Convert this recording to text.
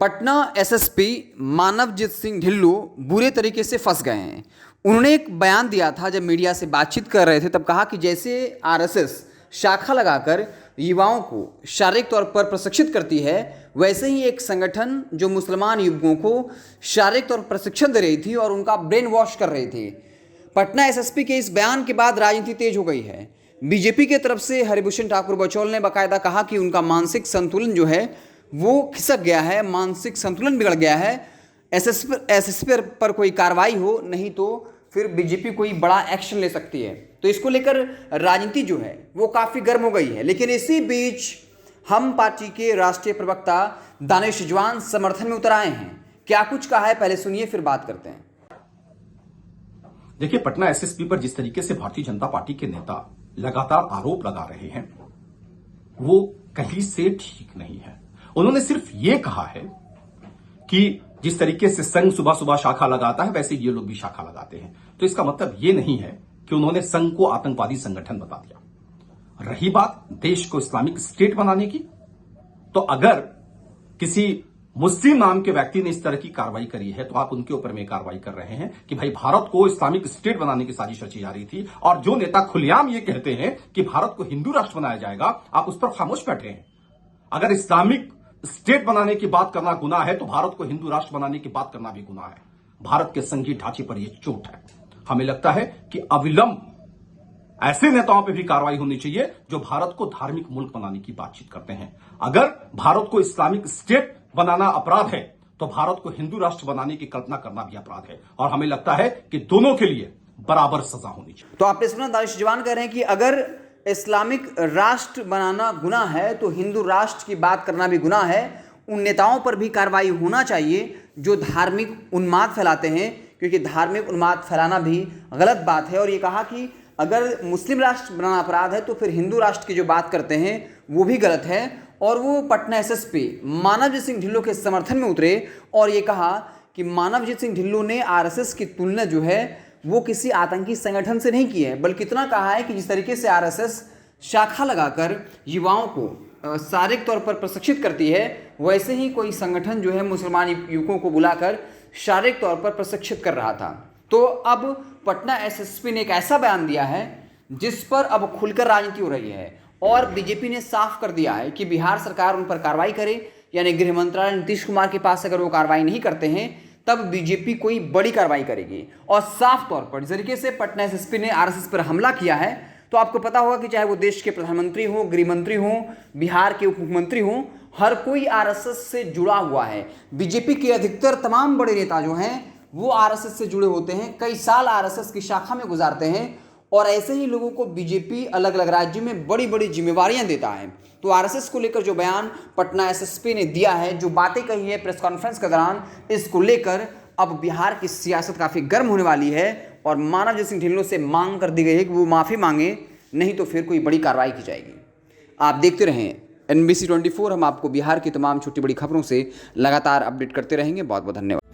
Patna SSP Manavjit Singh Dhillon बुरे तरीके से फंस गए हैं। उन्होंने एक बयान दिया था, जब मीडिया से बातचीत कर रहे थे तब कहा कि जैसे आरएसएस शाखा लगाकर युवाओं को शारीरिक तौर पर प्रशिक्षित करती है, वैसे ही एक संगठन जो मुसलमान युवकों को शारीरिक तौर पर प्रशिक्षण दे रही थी और उनका ब्रेन वॉश कर रही थी। पटना एसएसपी के इस बयान के बाद राजनीति तेज हो गई है। बीजेपी की तरफ से हरिभूषण ठाकुर बचौल ने बाकायदा कहा कि उनका मानसिक संतुलन जो है वो खिसक गया है, मानसिक संतुलन बिगड़ गया है। एसएसपी पर कोई कार्रवाई हो, नहीं तो फिर बीजेपी कोई बड़ा एक्शन ले सकती है। तो इसको लेकर राजनीति जो है वो काफ़ी गर्म हो गई है। लेकिन इसी बीच हम पार्टी के राष्ट्रीय प्रवक्ता दानिश जवान समर्थन में उतर आए हैं। क्या कुछ कहा है, पहले सुनिए फिर बात करते हैं। देखिए, पटना एसएसपी पर जिस तरीके से भारतीय जनता पार्टी के नेता लगातार आरोप लगा रहे हैं वो कहीं से ठीक नहीं है। उन्होंने सिर्फ ये कहा है कि जिस तरीके से संघ सुबह सुबह शाखा लगाता है वैसे ये लोग भी शाखा लगाते हैं। तो इसका मतलब ये नहीं है कि उन्होंने संघ को आतंकवादी संगठन बता दिया। रही बात देश को इस्लामिक स्टेट बनाने की, तो अगर किसी मुस्लिम नाम के व्यक्ति ने इस तरह की कार्रवाई करी है तो आप उनके ऊपर में कार्रवाई कर रहे हैं कि भाई भारत को इस्लामिक स्टेट बनाने की साजिश रची जा रही थी। और जो नेता खुलेआम ये कहते हैं कि भारत को हिंदू राष्ट्र बनाया जाएगा, आप उस पर खामोश बैठे हैं। अगर इस्लामिक स्टेट बनाने की बात करना गुनाह है तो भारत को हिंदू राष्ट्र बनाने की बात करना भी गुनाह है। भारत के संघीय ढांचे पर यह चोट है। हमें लगता है कि अविलंब ऐसे नेताओं पर भी कार्रवाई होनी चाहिए जो भारत को धार्मिक मुल्क बनाने की बातचीत करते हैं। अगर भारत को इस्लामिक स्टेट बनाना अपराध है तो भारत को हिंदू राष्ट्र बनाने की कल्पना करना भी अपराध है। और हमें लगता है कि दोनों के लिए बराबर सजा होनी चाहिए। तो आपने सुना, दानिश जवान कह रहे हैं कि अगर इस्लामिक राष्ट्र बनाना गुनाह है तो हिंदू राष्ट्र की बात करना भी गुनाह है। उन नेताओं पर भी कार्रवाई होना चाहिए जो धार्मिक उन्माद फैलाते हैं, क्योंकि धार्मिक उन्माद फैलाना भी गलत बात है। और ये कहा कि अगर मुस्लिम राष्ट्र बनाना अपराध है तो फिर हिंदू राष्ट्र की जो बात करते हैं वो भी गलत है। और वो पटना एसएसपी मानवजीत सिंह ढिल्लों के समर्थन में उतरे और ये कहा कि मानवजीत सिंह ढिल्लों ने आरएसएस की तुलना जो है वो किसी आतंकी संगठन से नहीं की है, बल्कि इतना कहा है कि जिस तरीके से आरएसएस शाखा लगाकर युवाओं को शारीरिक तौर पर प्रशिक्षित करती है, वैसे ही कोई संगठन जो है मुसलमान युवकों को बुलाकर शारीरिक तौर पर प्रशिक्षित कर रहा था। तो अब पटना एसएसपी ने एक ऐसा बयान दिया है जिस पर अब खुलकर राजनीति हो रही है। और बीजेपी ने साफ कर दिया है कि बिहार सरकार उन पर कार्रवाई करे, यानी गृह मंत्रालय नीतीश कुमार के पास अगर वो कार्रवाई नहीं करते हैं तब बीजेपी कोई बड़ी कार्रवाई करेगी। और साफ तौर पर जिस तरीके से पटना एसएसपी ने आरएसएस पर हमला किया है, तो आपको पता होगा कि चाहे वो देश के प्रधानमंत्री हो, गृह मंत्री हो, बिहार के उप मुख्यमंत्री हो, हर कोई आरएसएस से जुड़ा हुआ है। बीजेपी के अधिकतर तमाम बड़े नेता जो हैं वो आरएसएस से जुड़े होते हैं, कई साल आरएसएस की शाखा में गुजारते हैं। और ऐसे ही लोगों को बीजेपी अलग अलग राज्यों में बड़ी बड़ी जिम्मेवारियां देता है। तो आरएसएस को लेकर जो बयान पटना एसएसपी ने दिया है, जो बातें कही है प्रेस कॉन्फ्रेंस के दौरान, इसको लेकर अब बिहार की सियासत काफ़ी गर्म होने वाली है। और मानवजीत सिंह ढिल्लों से मांग कर दी गई है कि वो माफ़ी मांगे, नहीं तो फिर कोई बड़ी कार्रवाई की जाएगी। आप देखते रहें NBC 24। हम आपको बिहार की तमाम छोटी बड़ी खबरों से लगातार अपडेट करते रहेंगे। बहुत बहुत धन्यवाद।